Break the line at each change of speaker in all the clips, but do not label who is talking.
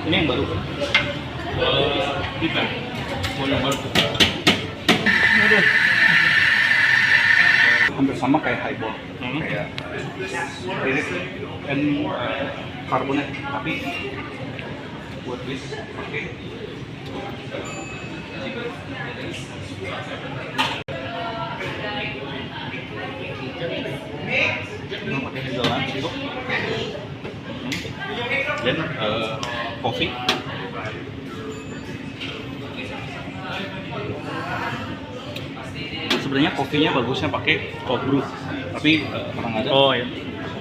Ini yang baru kan?
Kita mau yang baru.
Aduh. Hampir sama kayak highball, kayak spirit and carbonate, tapi buat bis pakai pakai hazelnut sirup, dan coffee. Sebenarnya kopinya bagusnya pakai cold brew, tapi orang ada.
Oh ya.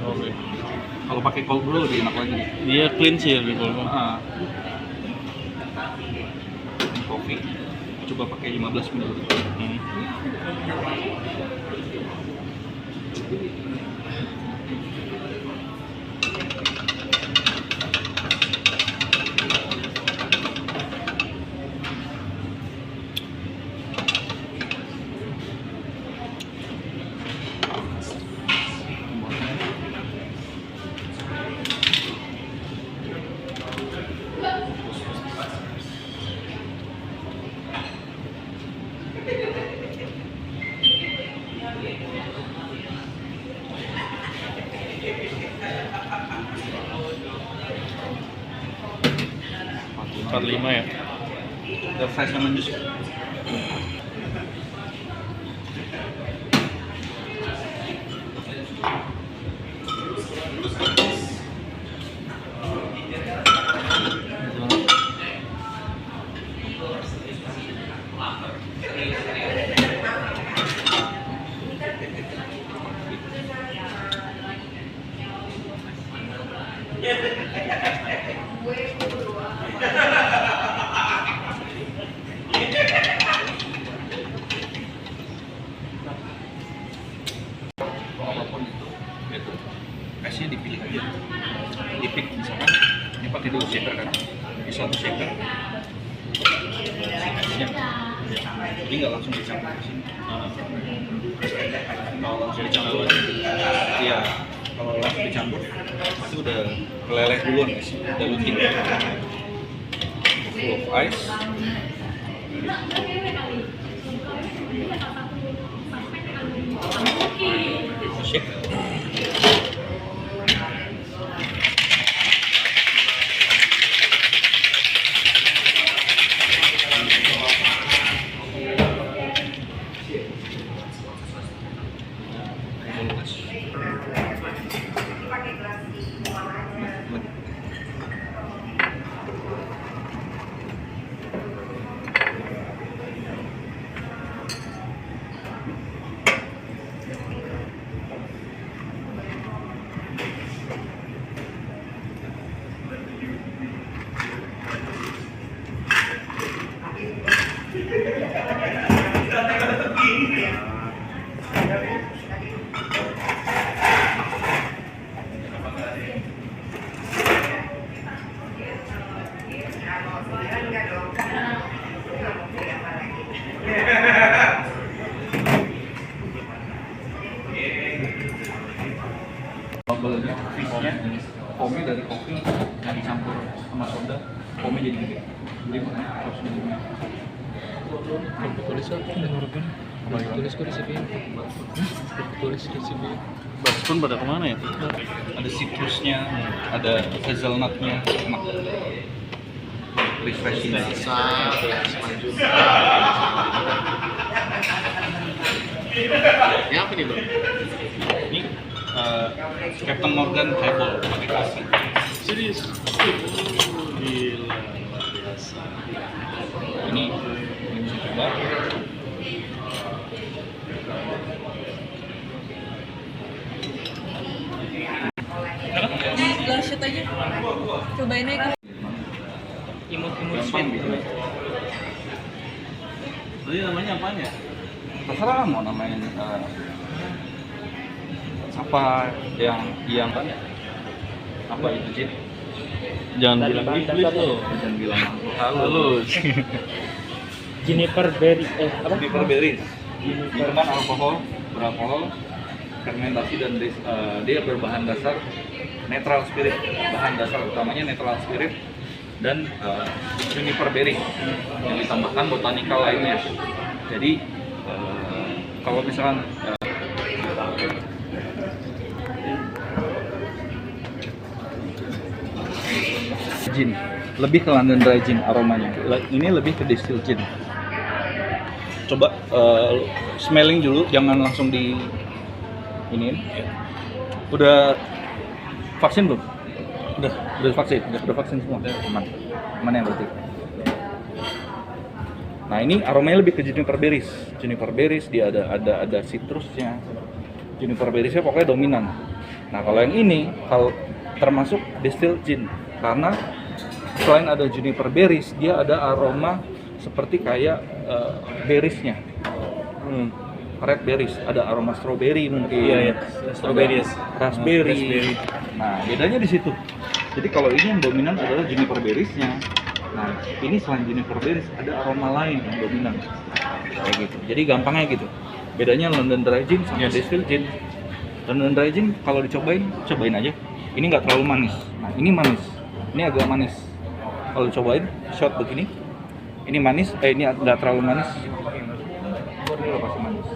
Oke.
Kalau pakai cold brew lebih enak lagi.
Dia clean sih ya gitu.
Kopi coba pakai 15 ml.
Lima ya.
The fresh lemon juice. Esnya dipilih aja, dipik misalkan ini pakai dua shaker kan, di satu shaker esnya, jadi nggak langsung dicampur ke sini. Kalau langsung dicampur, iya, kalau langsung dicampur itu udah keleleh duluan guys, udah luting. Full of ice. Shake. Bubble-nya, fish-nya, foamnya dari kopi yang dicampur sama soda, foamnya jadi gede. Jadi makanya harus minumnya.
Tulis apa menurutkan? Tulis kok resepnya. Tulis resepnya. Baspun pada kemana ya?
Ada citrusnya, ada hazelnutnya, enak. Refreshing.
Ini apa nih bro?
Ini Captain Morgan highball pakai kopi.
Serius? Gila, luar biasa.
Ini bisa coba.
Last shot aja. Cobain aja.
Imut-imut sweet. Ini namanya apaan ya? Terserah mau namain apa yang apa itu Jin?
Jangan bilang iblis lo.
Jangan bilang
Halus.
Juniper berry apa?
Juniper berries. Minuman alkohol, beralkohol, fermentasi dan dia berbahan dasar netral spirit. Bahan dasar utamanya netral spirit dan juniper berry yang ditambahkan botanikal lainnya. Jadi kalau misalkan gin, lebih ke London Dry Gin aromanya. Ini lebih ke distill gin. Coba smelling dulu, jangan langsung di ini. Udah vaksin belum? Udah vaksin semua. Aman. Aman ya berarti. Nah, ini aromanya lebih ke juniper berries. Juniper berries dia ada citrusnya. Juniper berriesnya pokoknya dominan. Nah, kalau yang ini termasuk distilled gin karena selain ada juniper berries, dia ada aroma seperti kayak berriesnya. Red berries, ada aroma strawberry mungkin.
Iya, strawberry.
Raspberry. Nah, bedanya di situ. Jadi kalau ini yang dominan adalah juniper berriesnya. Nah, ini selain juniper berries ada aroma lain yang dominan. Kayak gitu. Jadi gampangnya gitu. Bedanya London Dry Gin sama distilled gin. London Dry Gin kalau cobain aja. Ini nggak terlalu manis. Nah, ini manis. Ini agak manis. Kalau cobain shot begini, ini manis. Ini nggak terlalu manis. Ini udah pasti manis.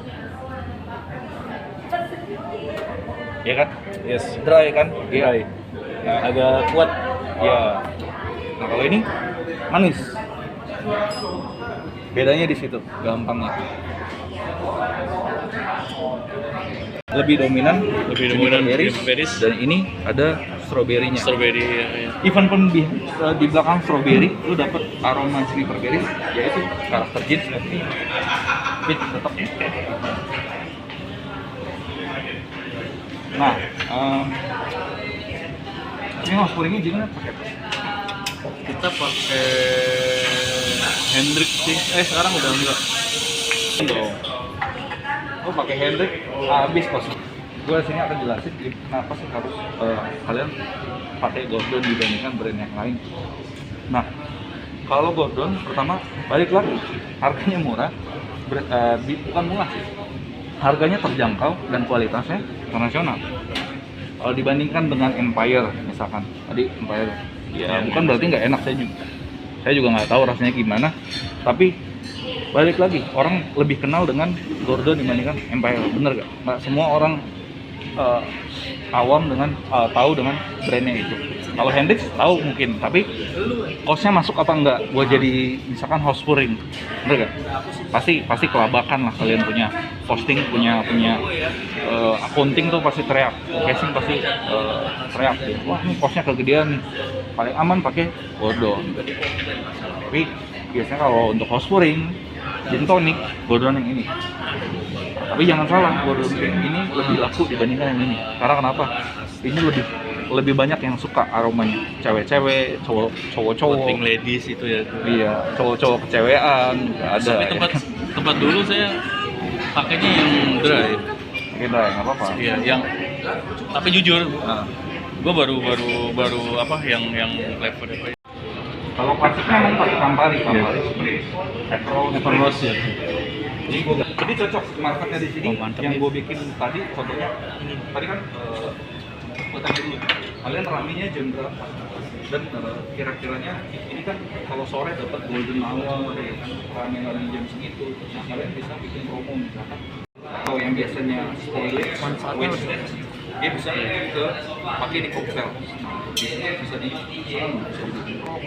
Ya kan?
Yes.
Dry kan?
Dry.
Nah,
Agak kuat.
ya. Nah, kalau ini manis. Bedanya di situ, gampangnya. Lebih dominan
berries.
dan ini ada stroberinya.
Strawberry.
Even pun di belakang strawberry lu dapet aroma juniper berries, yaitu karakter gin peach tetap. Nah, ini house pouringnya gimana pakai?
Kita pakai Hendrik sih. Sekarang udah enggak.
Dong. Oh, pakai Hendrik habis kos. Gue sini akan jelasin kenapa sih harus kalian pakai Gordon dibandingkan brand yang lain. Nah, kalau Gordon pertama balik lagi harganya murah, bukan murah sih. Harganya terjangkau dan kualitasnya internasional. Kalau dibandingkan dengan Empire misalkan, tadi Empire, ya bukan berarti nggak enak, saya juga nggak tahu rasanya gimana. Tapi balik lagi, orang lebih kenal dengan Gordon dibandingkan Empire, bener gak? Nggak semua orang awam dengan tahu dengan brandnya itu. Kalau Hendrix tahu mungkin, tapi costnya masuk apa enggak? Buat jadi misalkan house pouring, bener gak? Pasti kelabakan lah kalian punya posting, punya accounting tuh pasti teriak, casing pasti teriak gitu. Wah, ini costnya kegedean nih, paling aman pakai Gordon. Tapi biasanya kalau untuk house pouring, gin tonic, Gordon yang ini. Tapi jangan salah, Gordon ini lebih laku dibandingkan yang ini. Karena kenapa? Ini lebih banyak yang suka aromanya. Cewek-cewek, cowok-cowok.
Pink ladies itu ya.
Iya, cowok-cowok kecewean ada.
Tapi tempat dulu saya pakainya yang dry.
Kita nggak apa-apa.
Iya, yang tapi jujur,
Nah,
gue baru apa yang flavor apa ya?
kalau klasiknya emang pakai Campari.
Everrose ya.
Jadi cocok marketnya di sini.
Oh, mantap
Yang
ya.
gue bikin tadi, contohnya ini. Tadi kan gue tanya dulu, kalian raminya jam berapa? Dan kira-kiranya ini kan kalau sore dapat golden hour, ya kan, rame jam segitu. Nah, kalian bisa bikin promo misalkan. Atau yang biasanya spoiler, dia bisa ke pakai di cocktail. Bisa di bikin promo.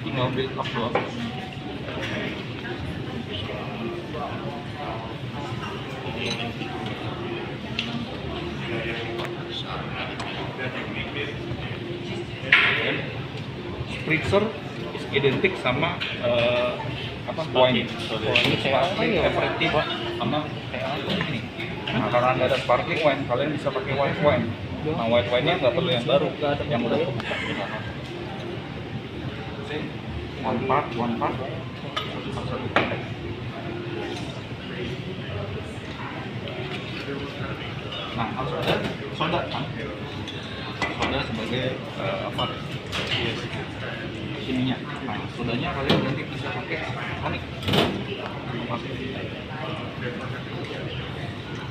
Tinggal build up doang. Spritzer is identik sama apa wine. Ini sparkling aperitif sama kayak apa ini. Nah, karena nggak ada sparkling wine, kalian bisa pakai white wine. Nah, white wine-nya nggak perlu yang baru, yang udah kebuka. One part. Nah, harus ada soda kan? Soda sebagai apa? ininya. Nah, sodanya kalian nanti bisa pakai tonic.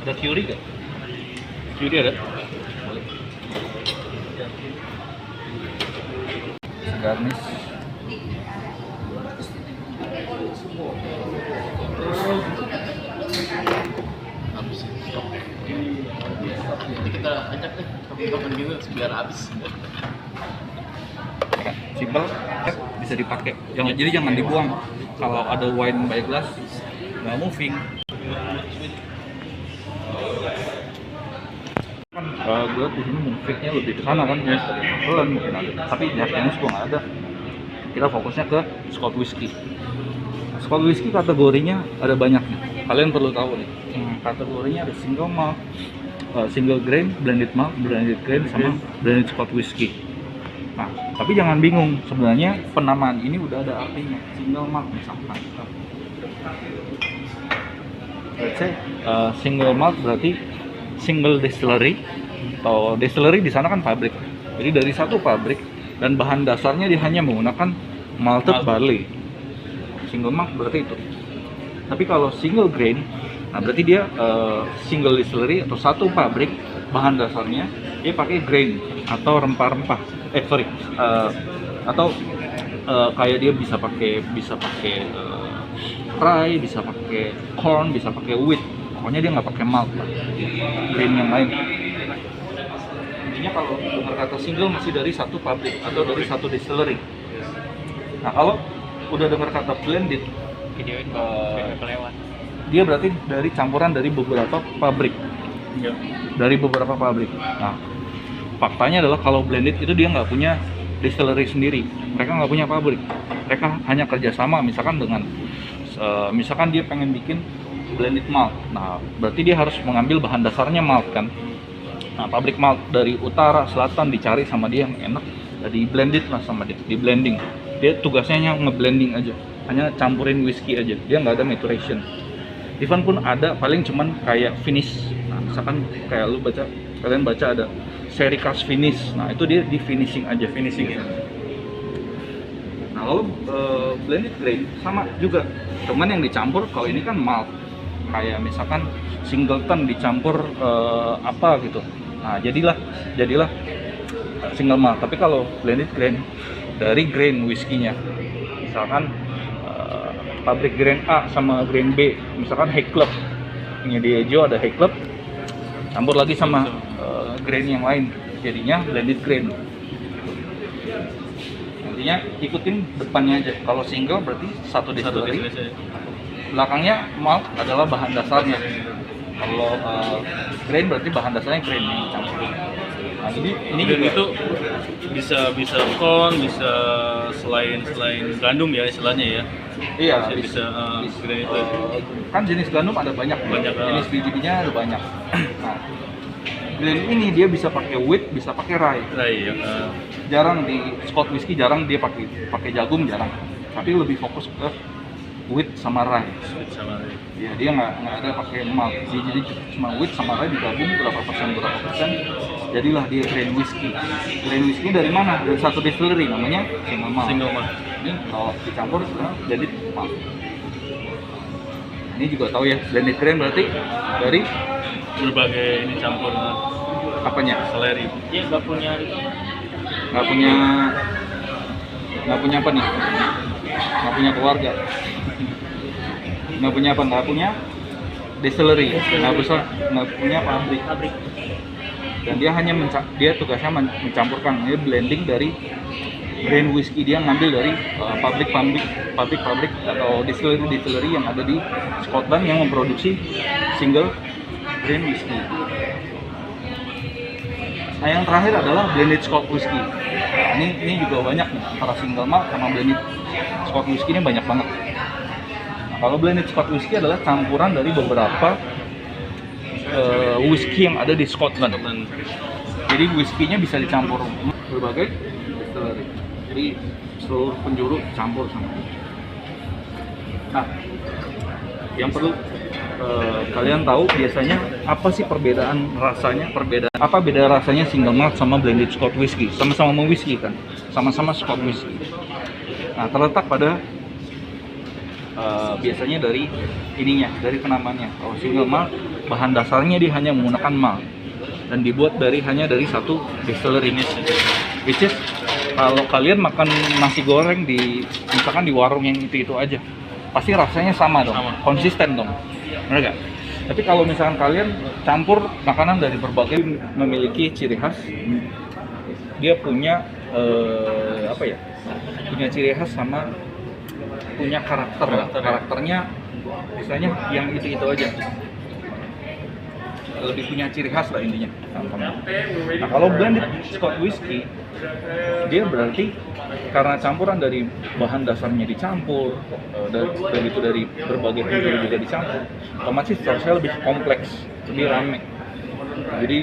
Ada Curie gak? Curie ada? Boleh. Garnish.
Habis stop. Nanti kita ajak deh kapan gitu biar habis.
Simple, bisa dipakai. Jadi jangan dibuang. Kalau ada wine by glass, nggak moving. Kan gue di sini movingnya lebih ke sana kan, pelan mungkin ada. Tapi Jack Daniels gue nggak ada. Kita fokusnya ke Scotch Whisky. Scotch Whisky kategorinya ada banyak nih. Kalian perlu tahu nih. Kategorinya ada single malt, single grain, blended malt, blended grain, sama blended Scotch Whisky. Nah, tapi jangan bingung, sebenarnya penamaan ini udah ada artinya. Single malt misalkan. Let's say, single malt berarti single distillery, atau distillery di sana kan pabrik. Jadi dari satu pabrik dan bahan dasarnya dia hanya menggunakan malted barley. Single malt berarti itu. Tapi kalau single grain, nah berarti dia single distillery atau satu pabrik bahan dasarnya dia pakai grain atau rempah-rempah. Atau kayak dia bisa pakai rye, bisa pakai corn, bisa pakai wheat. Pokoknya dia nggak pakai malt lah, grain yang lain. Intinya kalau dengar kata single masih dari satu pabrik atau dari satu distillery. Nah kalau udah dengar kata blended, dia berarti dari campuran dari beberapa pabrik. Dari beberapa pabrik. Nah, faktanya adalah kalau blended itu dia nggak punya distillery sendiri, mereka nggak punya pabrik, mereka hanya kerjasama misalkan dengan misalkan dia pengen bikin blended malt, nah berarti dia harus mengambil bahan dasarnya malt kan. Nah pabrik malt dari utara selatan dicari sama dia yang enak, di blended lah sama dia, di blending. Dia tugasnya hanya ngeblending aja, hanya campurin whisky aja, dia nggak ada maturation. Even pun ada paling cuman kayak finish. Nah misalkan kayak kalian baca ada seri cask finish, nah itu dia di finishing aja, finishing. Nah lalu blended grain sama juga, cuman yang dicampur kalau ini kan malt, kayak misalkan singleton dicampur apa gitu, nah jadilah single malt. Tapi kalau blended grain dari grain whisky-nya, misalkan pabrik grain A sama grain B, misalkan Hay Club, ini di Ejo ada Hay Club, campur lagi sama grain yang lain, jadinya blended grain. Nantinya ikutin depannya aja. Kalau single berarti satu distillery, belakangnya malt adalah bahan dasarnya. Kalau grain berarti bahan dasarnya grain yang campur. Nah, jadi ini juga
itu bisa corn, bisa selain gandum ya istilahnya ya.
iya
bisa grain itu.
Kan jenis gandum ada banyak jenis biji-bijinya ada banyak. Nah, grain ini dia bisa pakai wheat, bisa pakai rye.
Ya.
Jarang di Scotch Whisky, jarang dia pakai jagung, jarang. Tapi lebih fokus ke wheat sama rye. Ya dia nggak ada pakai malt. Jadi cuma wheat sama rye digabung berapa persen. Jadilah dia grain whisky. Grain whisky dari mana? Dari satu distillery namanya single malt. Ini kalau dicampur blended malt. Ini juga tahu ya, blended grain berarti dari
berbagai ini campur
apanya?
seleri.
Dia nggak punya
apa nih? Nggak punya keluarga. Nggak punya distillery. Nggak punya pabrik. Dan dia hanya dia tugasnya mencampurkan, ini blending dari grain whisky, dia ngambil dari pabrik atau distillery yang ada di Scotland yang memproduksi single grain whisky. Nah yang terakhir adalah blended Scotch whisky. Nah, ini juga banyak nih, antara single malt sama blended Scotch whisky ini banyak banget. Nah, kalau blended Scotch whisky adalah campuran dari beberapa whisky yang ada di Scotland. Jadi whisky-nya bisa dicampur berbagai distillery. Jadi seluruh penjuru campur sama. Nah, yang perlu kalian tahu biasanya apa sih perbedaan rasanya? Apa beda rasanya single malt sama blended Scotch whisky? Sama-sama whisky kan? Sama-sama Scotch whisky. Nah, terletak pada biasanya dari ininya, dari penamannya. Kalau single malt, bahan dasarnya dia hanya menggunakan malt dan dibuat hanya dari satu distillery. Which is kalau kalian makan nasi goreng misalkan di warung yang itu aja, pasti rasanya sama dong, konsisten dong, bener gak? Tapi kalau misalkan kalian campur makanan dari berbagai memiliki ciri khas, dia punya punya ciri khas sama punya karakternya misalnya yang itu aja, lebih punya ciri khas lah intinya. Nah, kalau blended Scotch whiskey, dia berarti karena campuran dari bahan dasarnya dicampur, dari berbagai penjuru juga dicampur, otomatis rasanya lebih kompleks, lebih rame. Jadi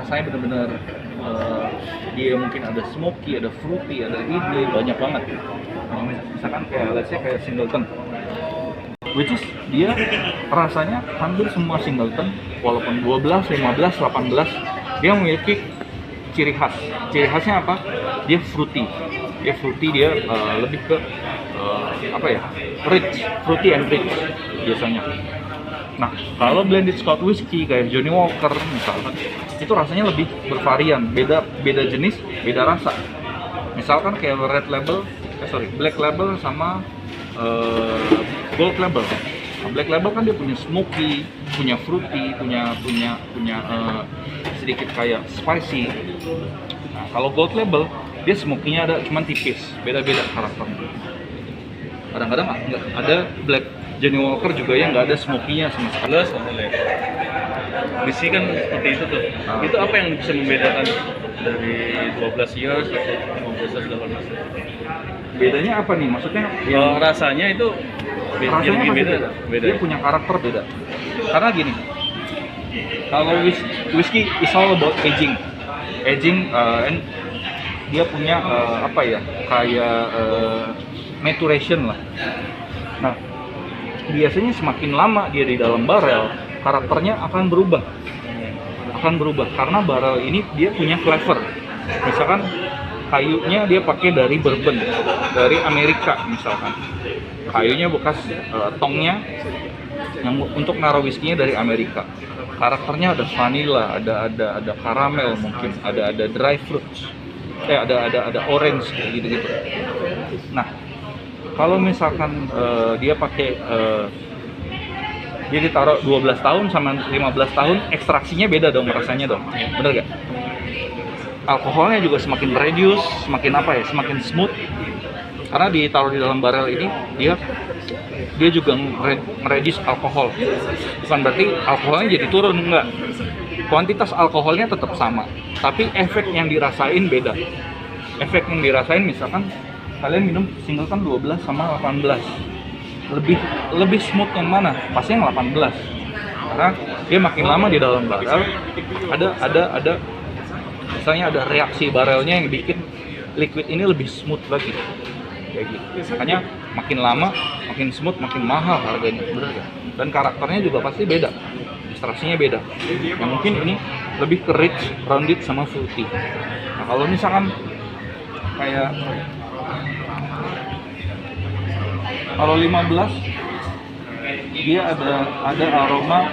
rasanya benar-benar dia mungkin ada smoky, ada fruity, ada ini, banyak banget. Misalkan kayak Singleton, which is dia rasanya hampir semua Singleton, walaupun 12, 15, 18, dia memiliki ciri khas. Ciri khasnya apa? Dia fruity. Dia lebih ke rich, fruity and rich biasanya. Nah, kalau blended Scotch whiskey kayak Johnnie Walker misalkan, itu rasanya lebih bervarian, beda jenis, beda rasa. Misalkan kayak Black Label sama Gold Label. Nah, Black Label kan dia punya smoky, punya fruity, punya sedikit kayak spicy. Nah, kalau Gold Label dia smoky-nya ada cuman tipis, beda-beda karakternya. Kadang-kadang nggak ada Black Johnnie Walker juga yang nggak ada smoky-nya sama sekali.
Whisky kan seperti itu tuh. Itu apa yang bisa membedakan dari 12 years atau 15 years, 18 years?
Bedanya apa nih? Maksudnya
rasanya itu
rasanya pasti beda. Dia punya karakter beda. Karena gini, kalau whisky is all about aging, and dia punya kayak maturation lah. Nah, biasanya semakin lama dia di dalam barel, karakternya akan berubah karena barel ini dia punya flavor. Misalkan kayunya dia pakai dari bourbon dari Amerika, misalkan kayunya bekas tongnya yang untuk naruh whiskinya dari Amerika. Karakternya ada vanilla, ada karamel, mungkin ada dry fruits, ada orange gitu. Nah, kalau misalkan dia pakai dia ditaruh 12 tahun sama 15 tahun, ekstraksinya beda dong rasanya dong, bener gak? Alkoholnya juga semakin reduce, semakin smooth, karena ditaruh di dalam barel ini dia juga mereduce alkohol. Bukan berarti alkoholnya jadi turun, enggak. Kuantitas alkoholnya tetap sama, tapi efek yang dirasain beda. Efek yang dirasain misalkan kalian minum Singleton 12 sama 18, lebih smooth yang mana? Pasti yang 18, karena dia makin lama di dalam barel ada misalnya ada reaksi barelnya yang bikin liquid ini lebih smooth lagi, kayak gitu. Makanya makin lama makin smooth, makin mahal harganya, bener gak? Dan karakternya juga pasti beda, ekstraksinya beda. Yang mungkin ini lebih ke rich, rounded sama fruity. Nah, kalau misalkan kayak kalau 15 dia ada aroma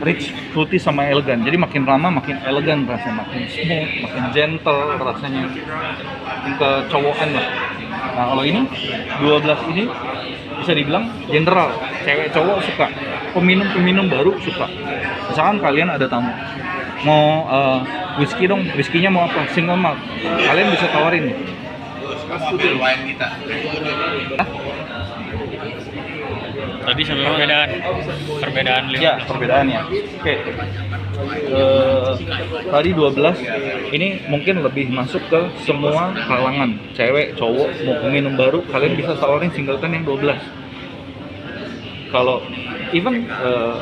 rich, fruity sama elegan. Jadi makin lama makin elegan rasanya, makin smooth, makin gentle rasanya, makin kecowokan lah. Nah, kalau ini 12 ini bisa dibilang general, cewek cowok suka, peminum baru suka. Misalkan kalian ada tamu mau whisky dong, whiskynya mau apa? Single malt. Kalian bisa tawarin nih.
Wine kita.
Tadi sampai perbedaan
Ya, perbedaannya. Oke. Tadi 12, ini mungkin lebih masuk ke semua kalangan, cewek, cowok, mau peminum baru, kalian bisa tawarin Singleton yang 12. Kalau even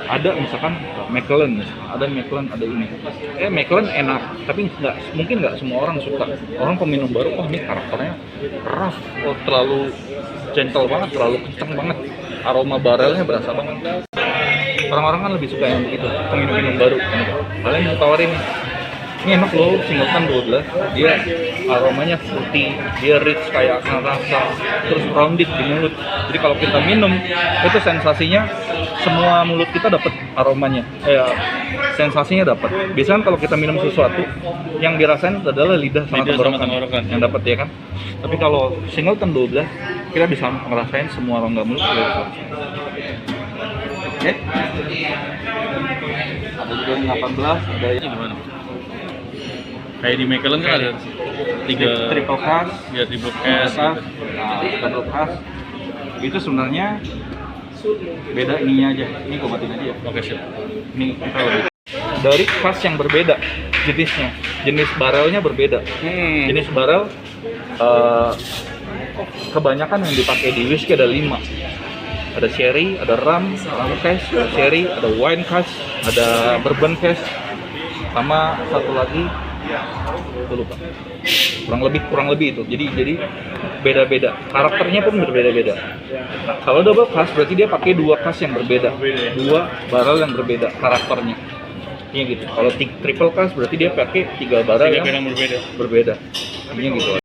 ada misalkan Macallan, ada ini. Macallan enak, tapi mungkin nggak semua orang suka. Orang peminum baru, ini karakternya rough, terlalu gentle banget, terlalu kencang banget. Aroma barelnya berasa banget. Orang-orang kan lebih suka yang begitu, peminum baru. Kalian bisa tawarin Ini enak loh, Singleton 12. Dia aromanya fruity, dia rich kayak rasa, terus rounded di mulut. Jadi kalau kita minum, itu sensasinya semua mulut kita dapat aromanya. Sensasinya dapat. Biasanya kalau kita minum sesuatu, yang dirasain adalah lidah sama
Lidah sama
tenggorokan
tenggorokan.
yang dapat ya kan. Tapi kalau Singleton 12, kita bisa ngerasain semua rongga mulut kita bisa. Oke. Ada juga yang 18, ada
Ini
yang
gimana? Kayak di Macallan kan ada tiga
triple cask,
ya triple
cask,
cask.
double cask. Itu sebenarnya beda ininya aja. Ini gue matiin aja ya.
Oke siap.
Ini kita lebih dari cask yang berbeda jenisnya, jenis barelnya berbeda. Jenis barel kebanyakan yang dipakai di whisky ada 5. Ada sherry, ada rum, cask, ada sherry, ada wine cask, ada bourbon cask, sama satu lagi aku lupa. Kurang lebih itu. Jadi beda-beda. Karakternya pun berbeda-beda. Nah, kalau double cask berarti dia pakai 2 cask yang berbeda, 2 barrel yang berbeda karakternya. Iya gitu. Kalau triple cask berarti dia pakai 3 barrel
Tiga
yang
yang berbeda.
berbeda. Ini gitu.